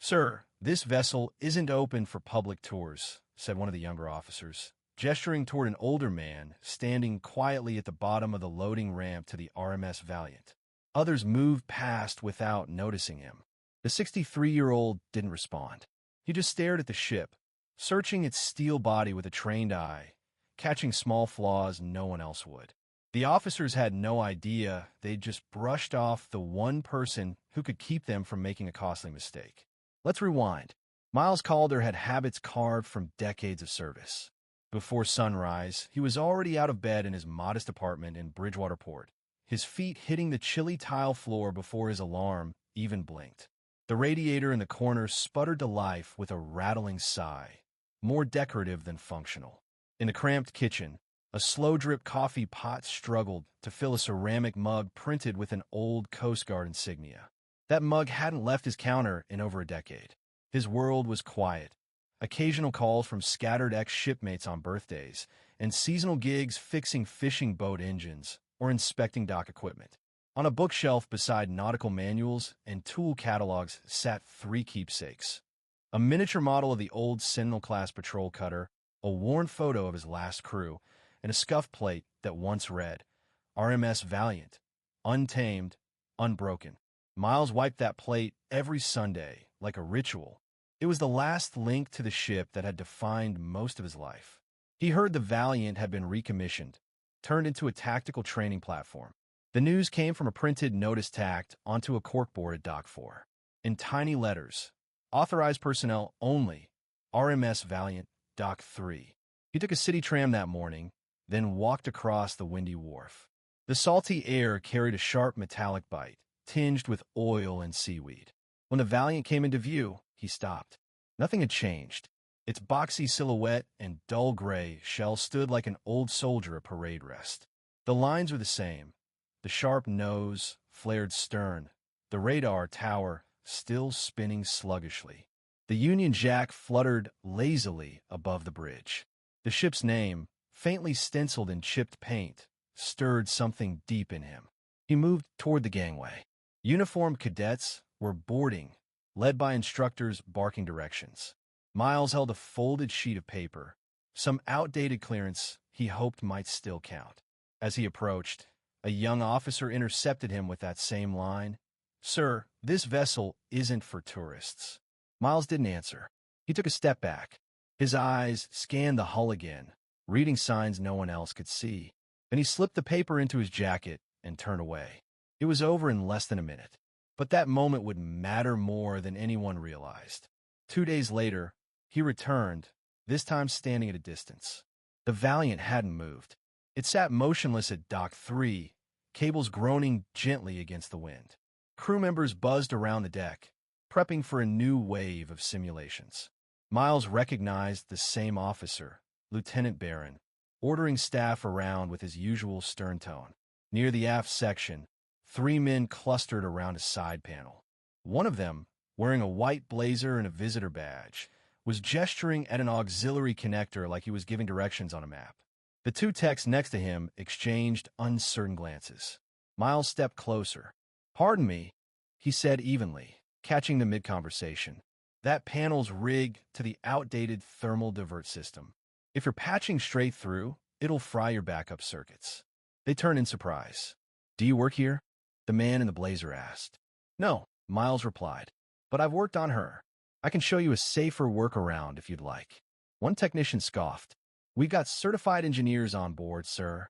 "Sir, this vessel isn't open for public tours," said one of the younger officers, gesturing toward an older man standing quietly at the bottom of the loading ramp to the RMS Valiant. Others moved past without noticing him. The 63-year-old didn't respond. He just stared at the ship, searching its steel body with a trained eye, catching small flaws no one else would. The officers had no idea they'd just brushed off the one person who could keep them from making a costly mistake. Let's rewind. Miles Calder had habits carved from decades of service. Before sunrise, he was already out of bed in his modest apartment in Bridgewater Port, his feet hitting the chilly tile floor before his alarm even blinked. The radiator in the corner sputtered to life with a rattling sigh, more decorative than functional. In the cramped kitchen, a slow-drip coffee pot struggled to fill a ceramic mug printed with an old Coast Guard insignia. That mug hadn't left his counter in over a decade. His world was quiet. Occasional calls from scattered ex-shipmates on birthdays, and seasonal gigs fixing fishing boat engines or inspecting dock equipment. On a bookshelf beside nautical manuals and tool catalogs sat 3 keepsakes: a miniature model of the old Sentinel-class patrol cutter, a worn photo of his last crew, and a scuff plate that once read, RMS Valiant, untamed, unbroken. Miles wiped that plate every Sunday, like a ritual. It was the last link to the ship that had defined most of his life. He heard the Valiant had been recommissioned, turned into a tactical training platform. The news came from a printed notice tacked onto a corkboard at Dock 4. In tiny letters, authorized personnel only, RMS Valiant, Dock 3. He took a city tram that morning, then walked across the windy wharf. The salty air carried a sharp metallic bite, tinged with oil and seaweed. When the Valiant came into view, he stopped. Nothing had changed. Its boxy silhouette and dull gray shell stood like an old soldier at parade rest. The lines were the same. The sharp nose, flared stern, the radar tower still spinning sluggishly. The Union Jack fluttered lazily above the bridge. The ship's name, faintly stenciled in chipped paint, stirred something deep in him. He moved toward the gangway. Uniformed cadets were boarding, led by instructors barking directions. Miles held a folded sheet of paper, some outdated clearance he hoped might still count. As he approached, a young officer intercepted him with that same line, "Sir, this vessel isn't for tourists." Miles didn't answer. He took a step back. His eyes scanned the hull again, reading signs no one else could see. Then he slipped the paper into his jacket and turned away. It was over in less than a minute. But that moment would matter more than anyone realized. 2 days later, he returned, this time standing at a distance. The Valiant hadn't moved. It sat motionless at Dock 3, cables groaning gently against the wind. Crew members buzzed around the deck, prepping for a new wave of simulations. Miles recognized the same officer, Lieutenant Barron, ordering staff around with his usual stern tone. Near the aft section, 3 men clustered around a side panel. One of them, wearing a white blazer and a visitor badge, was gesturing at an auxiliary connector like he was giving directions on a map. The 2 techs next to him exchanged uncertain glances. Miles stepped closer. "Pardon me," he said evenly, catching the mid-conversation. "That panel's rigged to the outdated thermal divert system. If you're patching straight through, it'll fry your backup circuits." They turned in surprise. "Do you work here?" the man in the blazer asked. "No," Miles replied, "but I've worked on her. I can show you a safer workaround if you'd like." One technician scoffed. "We've got certified engineers on board, sir."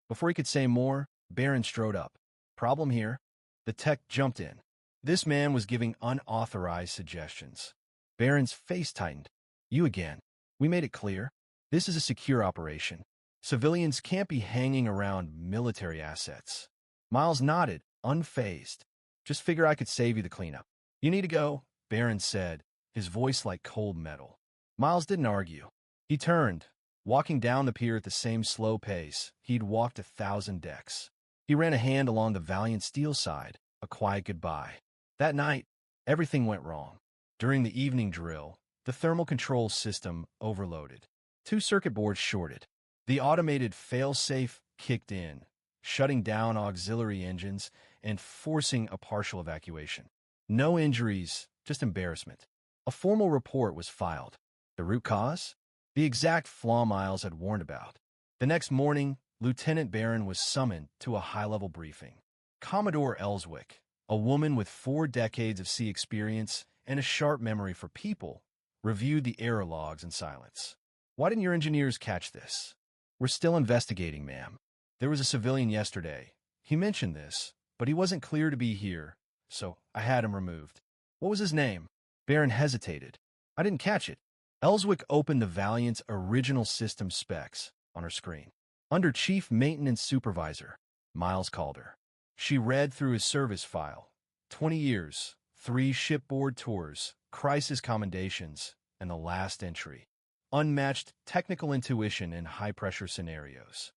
Before he could say more, Barron strode up. "Problem here." The tech jumped in. This man was giving unauthorized suggestions. Barron's face tightened. "You again. We made it clear. This is a secure operation. Civilians can't be hanging around military assets." Miles nodded, unfazed. "Just figure I could save you the cleanup." "You need to go," Barron said, his voice like cold metal. Miles didn't argue. He turned, walking down the pier at the same slow pace he'd walked 1,000 decks. He ran a hand along the Valiant steel side, a quiet goodbye. That night, everything went wrong. During the evening drill, the thermal control system overloaded. 2 circuit boards shorted. The automated fail-safe kicked in, shutting down auxiliary engines and forcing a partial evacuation. No injuries, just embarrassment. A formal report was filed. The root cause? The exact flaw Miles had warned about. The next morning, Lieutenant Barron was summoned to a high-level briefing. Commodore Ellswick, a woman with 4 decades of sea experience and a sharp memory for people, reviewed the error logs in silence. "Why didn't your engineers catch this?" "We're still investigating, ma'am. There was a civilian yesterday. He mentioned this, but he wasn't clear to be here, so I had him removed." "What was his name?" Barron hesitated. "I didn't catch it." Ellswick opened the Valiant's original system specs on her screen. Under Chief Maintenance Supervisor, Miles Calder. She read through his service file. 20 years, 3 shipboard tours, crisis commendations, and the last entry. Unmatched technical intuition in high-pressure scenarios.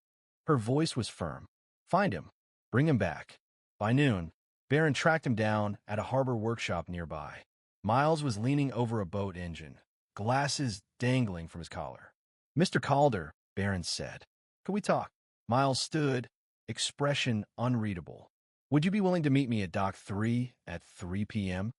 Her voice was firm. "Find him. Bring him back." By noon, Barron tracked him down at a harbor workshop nearby. Miles was leaning over a boat engine, glasses dangling from his collar. "Mr. Calder," Barron said. "Could we talk?" Miles stood, expression unreadable. "Would you be willing to meet me at Dock 3 at 3 p.m.?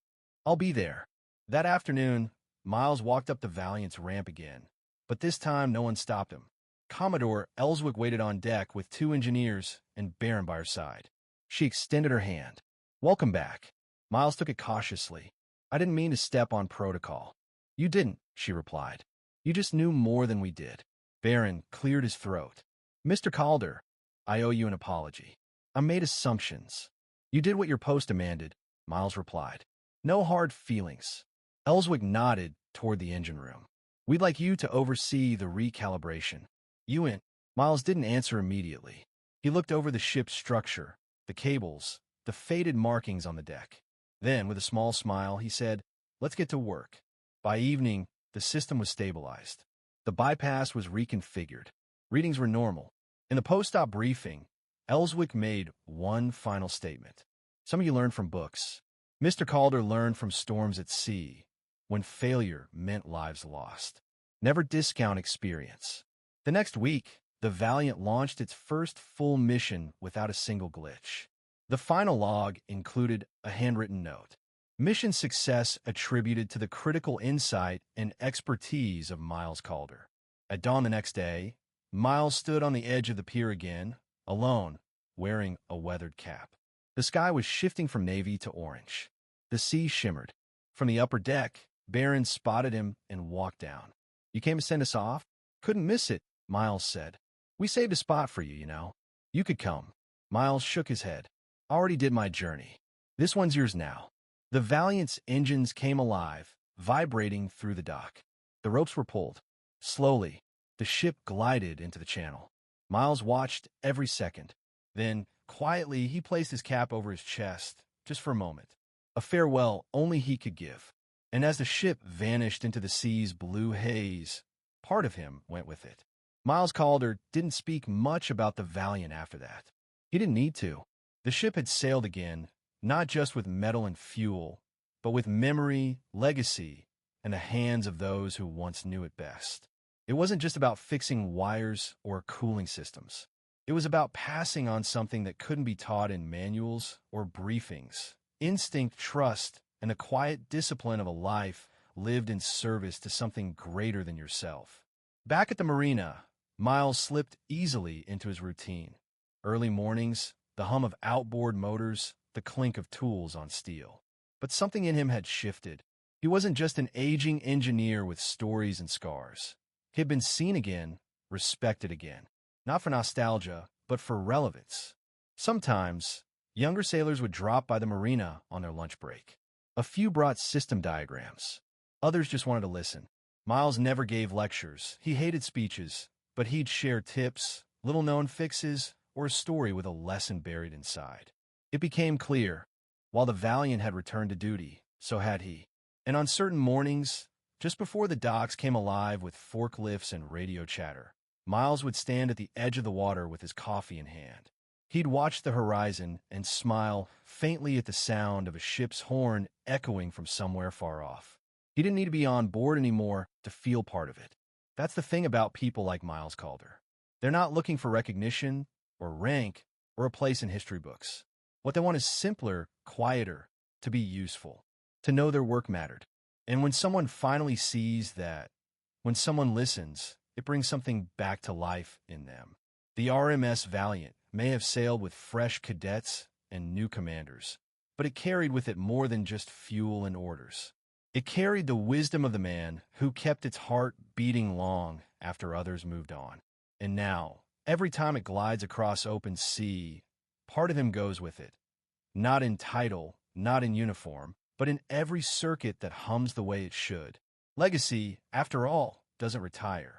"I'll be there." That afternoon, Miles walked up the Valiant's ramp again, but this time no one stopped him. Commodore Ellswick waited on deck with 2 engineers and Barron by her side. She extended her hand. "Welcome back." Miles took it cautiously. "I didn't mean to step on protocol." "You didn't," she replied. "You just knew more than we did." Barron cleared his throat. "Mr. Calder, I owe you an apology. I made assumptions." "You did what your post demanded," Miles replied. "No hard feelings." Ellswick nodded toward the engine room. "We'd like you to oversee the recalibration." "You in?" Miles didn't answer immediately. He looked over the ship's structure, the cables, the faded markings on the deck. Then, with a small smile, he said, "Let's get to work." By evening, the system was stabilized. The bypass was reconfigured. Readings were normal. In the post-op briefing, Ellswick made one final statement. "Some of you learned from books. Mr. Calder learned from storms at sea, when failure meant lives lost. Never discount experience." The next week, the Valiant launched its first full mission without a single glitch. The final log included a handwritten note. Mission success attributed to the critical insight and expertise of Miles Calder. At dawn the next day, Miles stood on the edge of the pier again, alone, wearing a weathered cap. The sky was shifting from navy to orange. The sea shimmered. From the upper deck, Barron spotted him and walked down. "You came to send us off?" "Couldn't miss it," Miles said. "We saved a spot for you, you know. You could come." Miles shook his head. "I already did my journey. This one's yours now." The Valiant's engines came alive, vibrating through the dock. The ropes were pulled. Slowly, the ship glided into the channel. Miles watched every second. Then, quietly, he placed his cap over his chest, just for a moment. A farewell only he could give. And as the ship vanished into the sea's blue haze, part of him went with it. Miles Calder didn't speak much about the Valiant after that. He didn't need to. The ship had sailed again, not just with metal and fuel, but with memory, legacy, and the hands of those who once knew it best. It wasn't just about fixing wires or cooling systems. It was about passing on something that couldn't be taught in manuals or briefings. Instinct, trust, and the quiet discipline of a life lived in service to something greater than yourself. Back at the marina, Miles slipped easily into his routine. Early mornings, the hum of outboard motors, the clink of tools on steel. But something in him had shifted. He wasn't just an aging engineer with stories and scars. He had been seen again, respected again. Not for nostalgia, but for relevance. Sometimes, younger sailors would drop by the marina on their lunch break. A few brought system diagrams. Others just wanted to listen. Miles never gave lectures. He hated speeches, but he'd share tips, little-known fixes, or a story with a lesson buried inside. It became clear, while the Valiant had returned to duty, so had he. And on certain mornings, just before the docks came alive with forklifts and radio chatter, Miles would stand at the edge of the water with his coffee in hand. He'd watch the horizon and smile faintly at the sound of a ship's horn echoing from somewhere far off. He didn't need to be on board anymore to feel part of it. That's the thing about people like Miles Calder. They're not looking for recognition or rank or a place in history books. What they want is simpler, quieter, to be useful, to know their work mattered. And when someone finally sees that, when someone listens, it brings something back to life in them. The RMS Valiant may have sailed with fresh cadets and new commanders, but it carried with it more than just fuel and orders. It carried the wisdom of the man who kept its heart beating long after others moved on. And now, every time it glides across open sea, part of him goes with it. Not in title, not in uniform, but in every circuit that hums the way it should. Legacy, after all, doesn't retire.